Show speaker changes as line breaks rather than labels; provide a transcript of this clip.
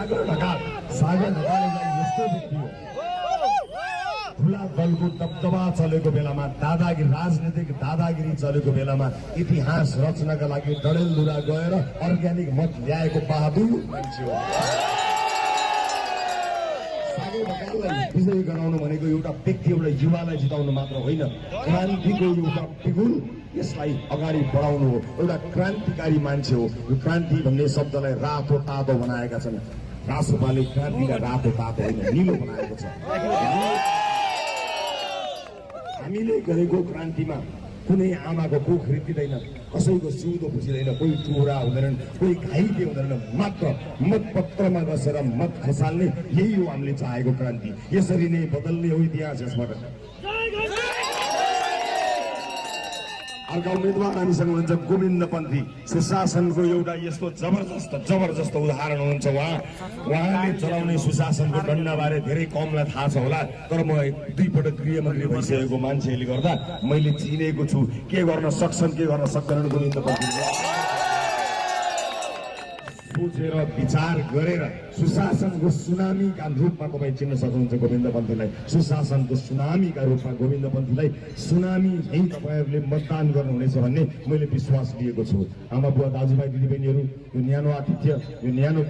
सागर ढकाल एउटा यस्तो व्यक्ति हो ठुला दलको दबदबा चलेको बेलामा राजनीतिक दादागिरी चलेको बेलामा इतिहास रचनाका लागि डडेलधुरा गएर अर्ग्यानिक मत ल्याएको बहादुर मान्छे हो। सागर ढकाललाई विजयी गराउनु भनेको एउटा व्यक्ति एउटा युवालाई जिताउनु मात्र होइन, क्रान्तिको एउटा बिगुल यसलाई अगाडि बढाउनु हो। एउटा क्रान्तिकारी मान्छे हो। यो क्रान्ति भन्ने शब्दलाई रातो तातो बनाएका छन्। रासोपाले क्रान्तिलाई रातो तातो होइन निलो बनाएको छ। हामीले गरेको क्रान्तिमा कुनै आमाको कोख रित्तिँदैन, कसैको सिउँदो पुछिँदैन, कोही टुरा हुँदैनन्, कोही घाइते हुँदैनन्। मात्र मतपत्रमा बसेर मत खसाल्ने यही हो हामीले चाहेको क्रान्ति। यसरी नै बदल्ने हो इतिहास। यसबाट अर्का उम्मेदवार हामीसँग हुनुहुन्छ गोविन्द पन्थी। सुशासनको एउटा यस्तो जबरजस्त उदाहरण हुनुहुन्छ। उहाँले चलाउने सुशासनको डन्डाबारे धेरै कमलाई थाहा छ होला, तर म 2 पटक गृहमन्त्री भइसकेको मान्छेले गर्दा मैले चिनेको छु के गर्न सक्छन् के गर्न सक्दैनन् गोविन्द पन्थीले। सोचेर विचार गरेर सुशासनको सुनामीका रूपमा तपाईँ चिन्न सक्नुहुन्छ गोविन्द पन्थीलाई। सुशासनको सुनामीका रूपमा गोविन्द पन्थीलाई सुनामी नै तपाईँहरूले मतदान गर्नुहुनेछ भन्ने मैले विश्वास लिएको छु। आमा बुवा दाजुभाइ दिदीबहिनीहरू, यो न्यानो आतिथ्य, यो न्यानो